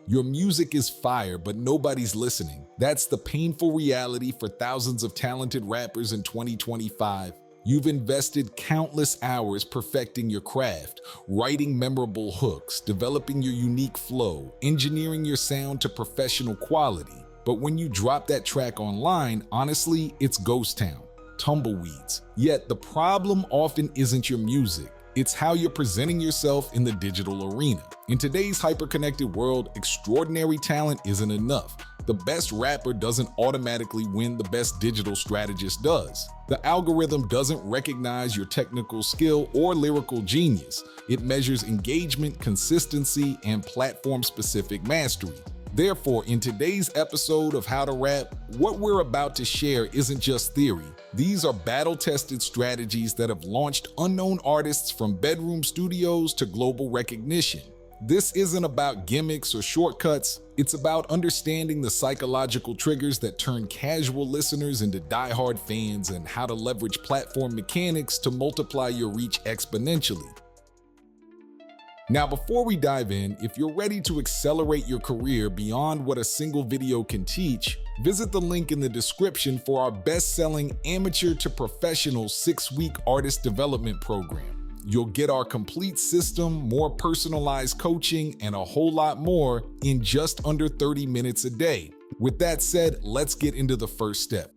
Your music is fire, but nobody's listening. That's the painful reality for thousands of talented rappers in 2025. You've invested countless hours perfecting your craft, writing memorable hooks, developing your unique flow, engineering your sound to professional quality. But when you drop that track online, honestly, it's ghost town, tumbleweeds. Yet the problem often isn't your music. It's how you're presenting yourself in the digital arena. In today's hyper-connected world, extraordinary talent isn't enough. The best rapper doesn't automatically win, the best digital strategist does. The algorithm doesn't recognize your technical skill or lyrical genius. It measures engagement, consistency, and platform-specific mastery. Therefore, in today's episode of How to Rap, what we're about to share isn't just theory. These are battle-tested strategies that have launched unknown artists from bedroom studios to global recognition. This isn't about gimmicks or shortcuts. It's about understanding the psychological triggers that turn casual listeners into die-hard fans and how to leverage platform mechanics to multiply your reach exponentially. Now, before we dive in, if you're ready to accelerate your career beyond what a single video can teach, visit the link in the description for our best-selling amateur to professional 6-week artist development program. You'll get our complete system, more personalized coaching, and a whole lot more in just under 30 minutes a day. With that said, let's get into the first step.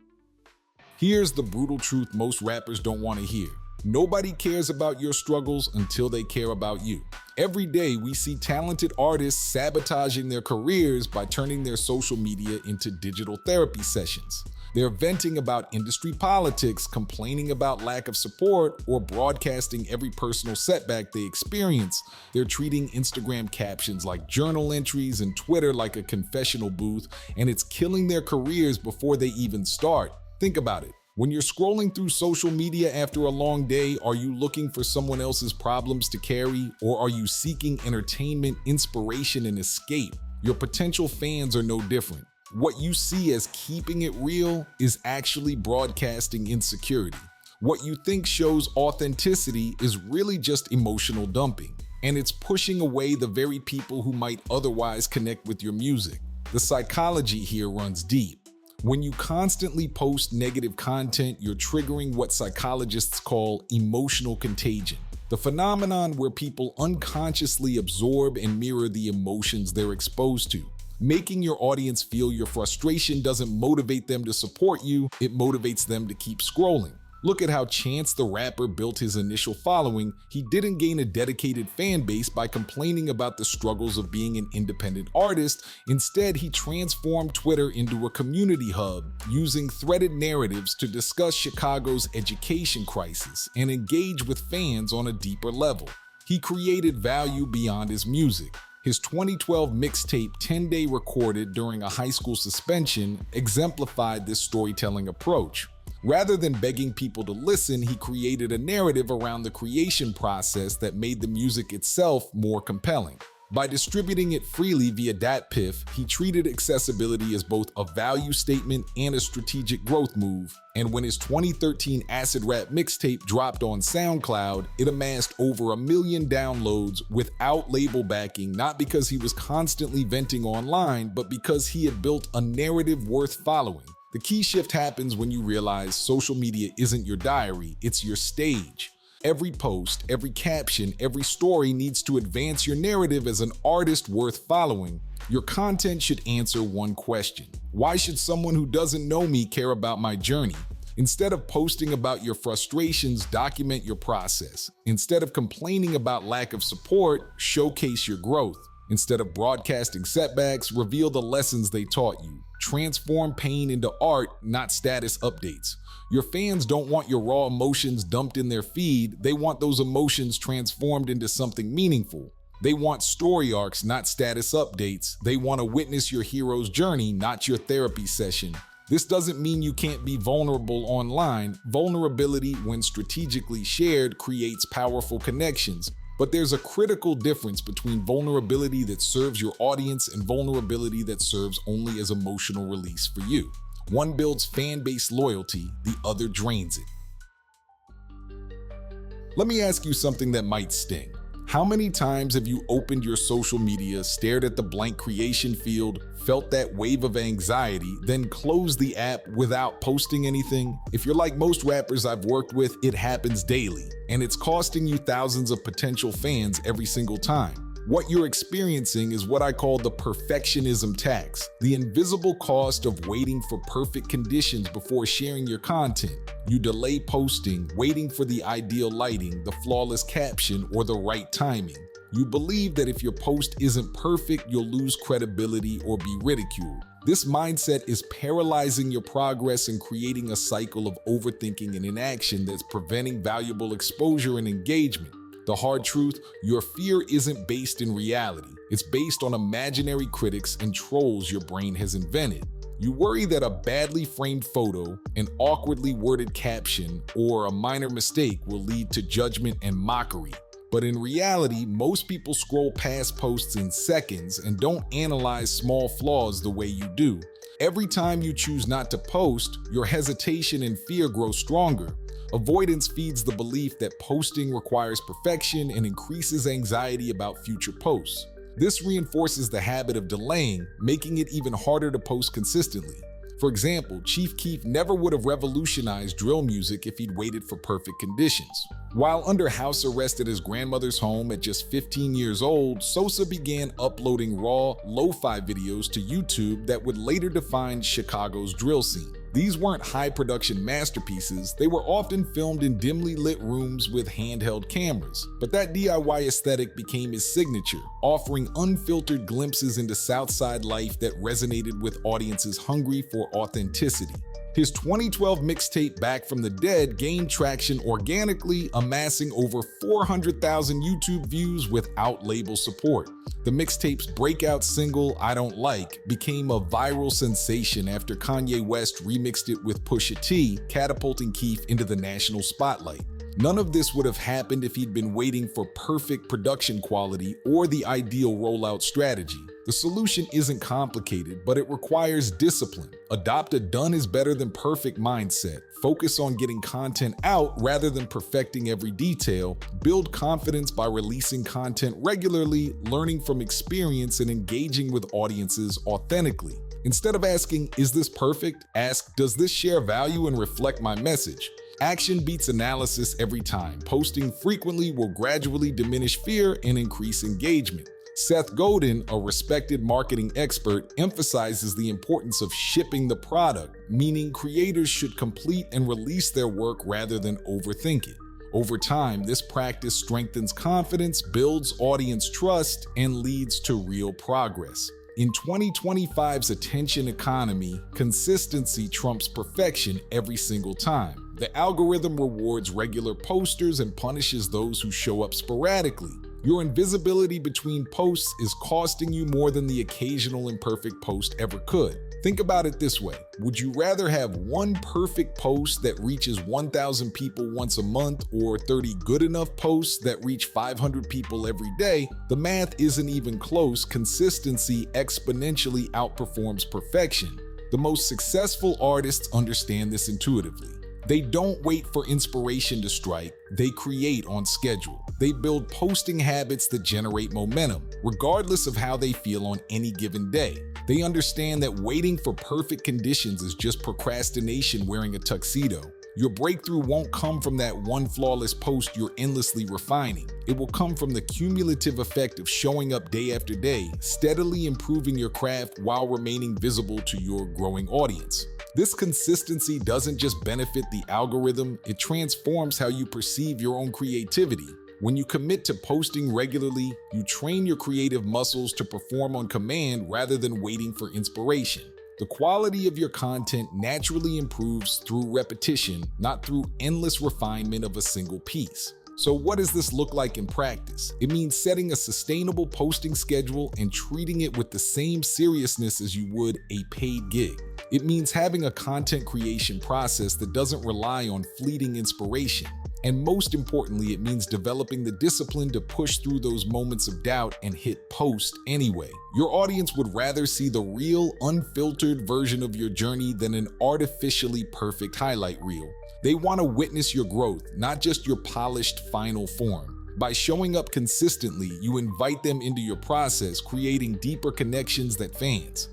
Here's the brutal truth most rappers don't want to hear. Nobody cares about your struggles until they care about you. Every day, we see talented artists sabotaging their careers by turning their social media into digital therapy sessions. They're venting about industry politics, complaining about lack of support, or broadcasting every personal setback they experience. They're treating Instagram captions like journal entries and Twitter like a confessional booth, and it's killing their careers before they even start. Think about it. When you're scrolling through social media after a long day, are you looking for someone else's problems to carry, or are you seeking entertainment, inspiration, and escape? Your potential fans are no different. What you see as keeping it real is actually broadcasting insecurity. What you think shows authenticity is really just emotional dumping, and it's pushing away the very people who might otherwise connect with your music. The psychology here runs deep. When you constantly post negative content, you're triggering what psychologists call emotional contagion, the phenomenon where people unconsciously absorb and mirror the emotions they're exposed to. Making your audience feel your frustration doesn't motivate them to support you, it motivates them to keep scrolling. Look at how Chance the Rapper built his initial following. He didn't gain a dedicated fan base by complaining about the struggles of being an independent artist. Instead, he transformed Twitter into a community hub, using threaded narratives to discuss Chicago's education crisis and engage with fans on a deeper level. He created value beyond his music. His 2012 mixtape, 10 Day Recorded during a high school suspension, exemplified this storytelling approach. Rather than begging people to listen, he created a narrative around the creation process that made the music itself more compelling. By distributing it freely via DatPiff, he treated accessibility as both a value statement and a strategic growth move. And when his 2013 acid rap mixtape dropped on SoundCloud, it amassed over 1 million downloads without label backing, not because he was constantly venting online, but because he had built a narrative worth following. The key shift happens when you realize social media isn't your diary, it's your stage. Every post, every caption, every story needs to advance your narrative as an artist worth following. Your content should answer one question: why should someone who doesn't know me care about my journey? Instead of posting about your frustrations, document your process. Instead of complaining about lack of support, showcase your growth. Instead of broadcasting setbacks, reveal the lessons they taught you. Transform pain into art, not status updates. Your fans don't want your raw emotions dumped in their feed. They want those emotions transformed into something meaningful. They want story arcs, not status updates. They want to witness your hero's journey, not your therapy session. This doesn't mean you can't be vulnerable online. Vulnerability, when strategically shared, creates powerful connections. But there's a critical difference between vulnerability that serves your audience and vulnerability that serves only as emotional release for you. One builds fan base loyalty, the other drains it. Let me ask you something that might sting. How many times have you opened your social media, stared at the blank creation field, felt that wave of anxiety, then closed the app without posting anything? If you're like most rappers I've worked with, it happens daily, and it's costing you thousands of potential fans every single time. What you're experiencing is what I call the perfectionism tax, the invisible cost of waiting for perfect conditions before sharing your content. You delay posting, waiting for the ideal lighting, the flawless caption, or the right timing. You believe that if your post isn't perfect, you'll lose credibility or be ridiculed. This mindset is paralyzing your progress and creating a cycle of overthinking and inaction that's preventing valuable exposure and engagement. The hard truth, your fear isn't based in reality. It's based on imaginary critics and trolls your brain has invented. You worry that a badly framed photo, an awkwardly worded caption, or a minor mistake will lead to judgment and mockery. But in reality, most people scroll past posts in seconds and don't analyze small flaws the way you do. Every time you choose not to post, your hesitation and fear grow stronger. Avoidance feeds the belief that posting requires perfection and increases anxiety about future posts. This reinforces the habit of delaying, making it even harder to post consistently. For example, Chief Keef never would have revolutionized drill music if he'd waited for perfect conditions. While under house arrest at his grandmother's home at just 15 years old, Sosa began uploading raw, lo-fi videos to YouTube that would later define Chicago's drill scene. These weren't high-production masterpieces, they were often filmed in dimly lit rooms with handheld cameras. But that DIY aesthetic became his signature, offering unfiltered glimpses into Southside life that resonated with audiences hungry for authenticity. His 2012 mixtape Back from the Dead gained traction organically, amassing over 400,000 YouTube views without label support. The mixtape's breakout single, I Don't Like, became a viral sensation after Kanye West remixed it with Pusha T, catapulting Keef into the national spotlight. None of this would have happened if he'd been waiting for perfect production quality or the ideal rollout strategy. The solution isn't complicated, but it requires discipline. Adopt a done is better than perfect mindset. Focus on getting content out rather than perfecting every detail. Build confidence by releasing content regularly, learning from experience, and engaging with audiences authentically. Instead of asking, is this perfect? Ask, does this share value and reflect my message? Action beats analysis every time. Posting frequently will gradually diminish fear and increase engagement. Seth Godin, a respected marketing expert, emphasizes the importance of shipping the product, meaning creators should complete and release their work rather than overthink it. Over time, this practice strengthens confidence, builds audience trust, and leads to real progress. In 2025's attention economy, consistency trumps perfection every single time. The algorithm rewards regular posters and punishes those who show up sporadically. Your invisibility between posts is costing you more than the occasional imperfect post ever could. Think about it this way. Would you rather have one perfect post that reaches 1,000 people once a month or 30 good enough posts that reach 500 people every day? The math isn't even close. Consistency exponentially outperforms perfection. The most successful artists understand this intuitively. They don't wait for inspiration to strike, they create on schedule. They build posting habits that generate momentum, regardless of how they feel on any given day. They understand that waiting for perfect conditions is just procrastination wearing a tuxedo. Your breakthrough won't come from that one flawless post you're endlessly refining. It will come from the cumulative effect of showing up day after day, steadily improving your craft while remaining visible to your growing audience. This consistency doesn't just benefit the algorithm, it transforms how you perceive your own creativity. When you commit to posting regularly, you train your creative muscles to perform on command rather than waiting for inspiration. The quality of your content naturally improves through repetition, not through endless refinement of a single piece. So what does this look like in practice? It means setting a sustainable posting schedule and treating it with the same seriousness as you would a paid gig. It means having a content creation process that doesn't rely on fleeting inspiration. And most importantly, it means developing the discipline to push through those moments of doubt and hit post anyway. Your audience would rather see the real, unfiltered version of your journey than an artificially perfect highlight reel. They want to witness your growth, not just your polished final form. By showing up consistently, you invite them into your process, creating deeper connections that fans.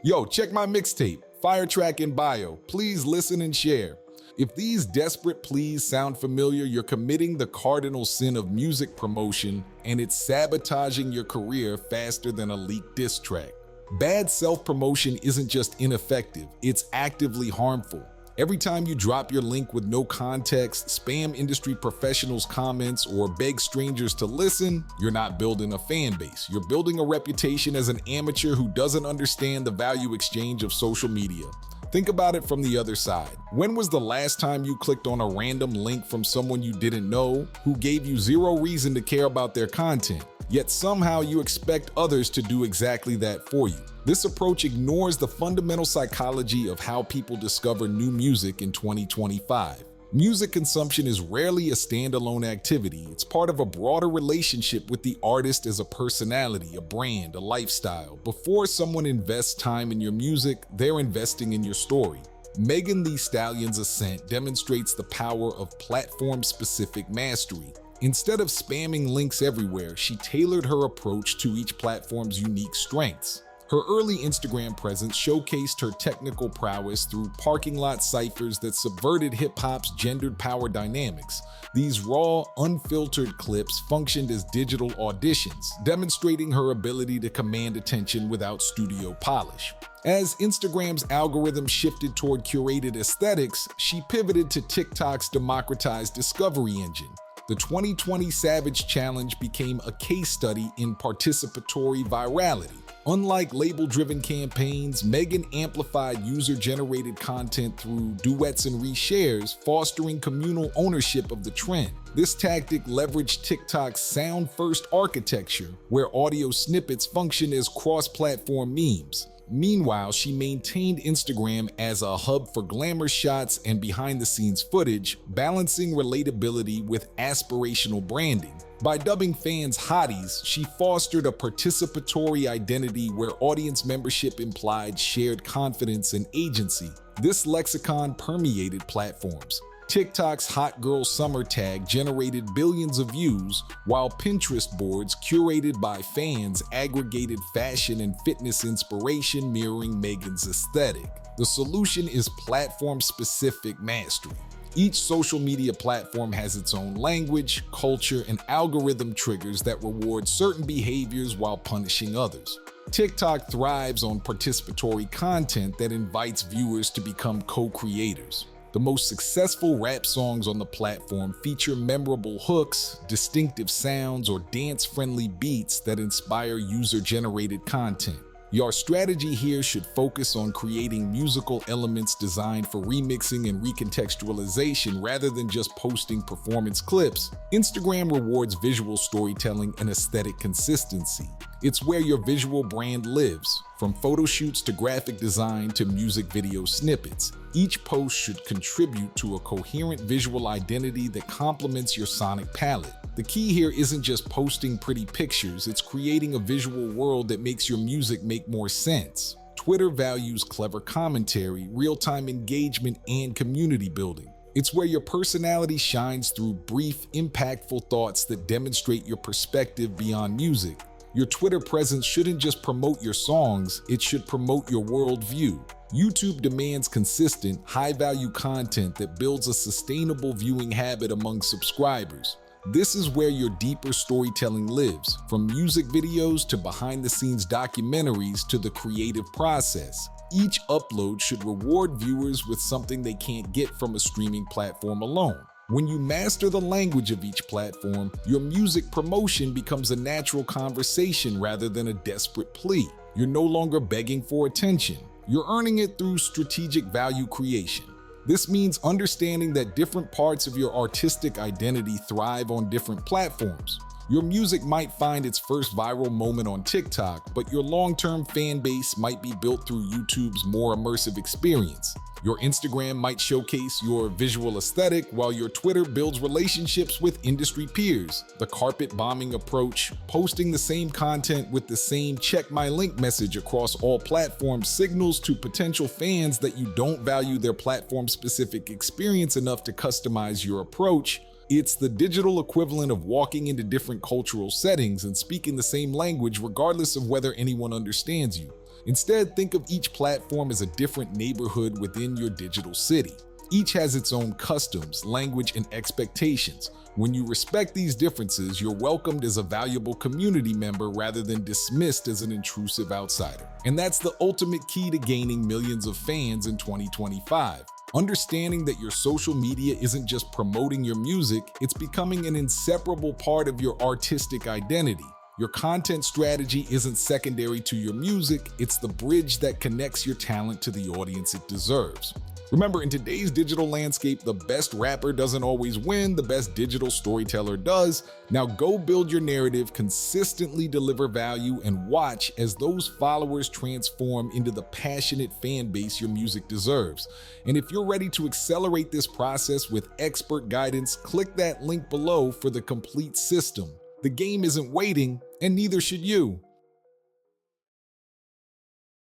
Yo, check my mixtape, Fire Track in bio. Please listen and share. If these desperate pleas sound familiar, you're committing the cardinal sin of music promotion, and it's sabotaging your career faster than a leaked diss track. Bad self-promotion isn't just ineffective, it's actively harmful. Every time you drop your link with no context, spam industry professionals' comments, or beg strangers to listen, you're not building a fan base. You're building a reputation as an amateur who doesn't understand the value exchange of social media. Think about it from the other side. When was the last time you clicked on a random link from someone you didn't know, who gave you zero reason to care about their content? Yet somehow you expect others to do exactly that for you. This approach ignores the fundamental psychology of how people discover new music in 2025. Music consumption is rarely a standalone activity. It's part of a broader relationship with the artist as a personality, a brand, a lifestyle. Before someone invests time in your music, they're investing in your story. Megan Thee Stallion's ascent demonstrates the power of platform-specific mastery. Instead of spamming links everywhere, she tailored her approach to each platform's unique strengths. Her early Instagram presence showcased her technical prowess through parking lot ciphers that subverted hip-hop's gendered power dynamics. These raw, unfiltered clips functioned as digital auditions, demonstrating her ability to command attention without studio polish. As Instagram's algorithm shifted toward curated aesthetics, she pivoted to TikTok's democratized discovery engine. The 2020 Savage Challenge became a case study in participatory virality. Unlike label-driven campaigns, Megan amplified user-generated content through duets and reshares, fostering communal ownership of the trend. This tactic leveraged TikTok's sound-first architecture, where audio snippets function as cross-platform memes. Meanwhile, she maintained Instagram as a hub for glamour shots and behind-the-scenes footage, balancing relatability with aspirational branding. By dubbing fans hotties, she fostered a participatory identity where audience membership implied shared confidence and agency. This lexicon permeated platforms. TikTok's Hot Girl Summer tag generated billions of views, while Pinterest boards curated by fans aggregated fashion and fitness inspiration mirroring Megan's aesthetic. The solution is platform-specific mastery. Each social media platform has its own language, culture, and algorithm triggers that reward certain behaviors while punishing others. TikTok thrives on participatory content that invites viewers to become co-creators. The most successful rap songs on the platform feature memorable hooks, distinctive sounds, or dance-friendly beats that inspire user-generated content. Your strategy here should focus on creating musical elements designed for remixing and recontextualization rather than just posting performance clips. Instagram rewards visual storytelling and aesthetic consistency. It's where your visual brand lives, from photo shoots to graphic design to music video snippets. Each post should contribute to a coherent visual identity that complements your sonic palette. The key here isn't just posting pretty pictures, it's creating a visual world that makes your music make more sense. Twitter values clever commentary, real-time engagement, and community building. It's where your personality shines through brief, impactful thoughts that demonstrate your perspective beyond music. Your Twitter presence shouldn't just promote your songs, it should promote your worldview. YouTube demands consistent, high-value content that builds a sustainable viewing habit among subscribers. This is where your deeper storytelling lives, from music videos to behind-the-scenes documentaries to the creative process. Each upload should reward viewers with something they can't get from a streaming platform alone. When you master the language of each platform, your music promotion becomes a natural conversation rather than a desperate plea. You're no longer begging for attention. You're earning it through strategic value creation. This means understanding that different parts of your artistic identity thrive on different platforms. Your music might find its first viral moment on TikTok, but your long-term fan base might be built through YouTube's more immersive experience. Your Instagram might showcase your visual aesthetic, while your Twitter builds relationships with industry peers. The carpet bombing approach, posting the same content with the same check my link message across all platforms, signals to potential fans that you don't value their platform-specific experience enough to customize your approach. It's the digital equivalent of walking into different cultural settings and speaking the same language regardless of whether anyone understands you. Instead, think of each platform as a different neighborhood within your digital city. Each has its own customs, language, and expectations. When you respect these differences, you're welcomed as a valuable community member rather than dismissed as an intrusive outsider. And that's the ultimate key to gaining millions of fans in 2025. Understanding that your social media isn't just promoting your music, it's becoming an inseparable part of your artistic identity. Your content strategy isn't secondary to your music, it's the bridge that connects your talent to the audience it deserves. Remember, in today's digital landscape, the best rapper doesn't always win, the best digital storyteller does. Now go build your narrative, consistently deliver value, and watch as those followers transform into the passionate fan base your music deserves. And if you're ready to accelerate this process with expert guidance, click that link below for the complete system. The game isn't waiting, and neither should you.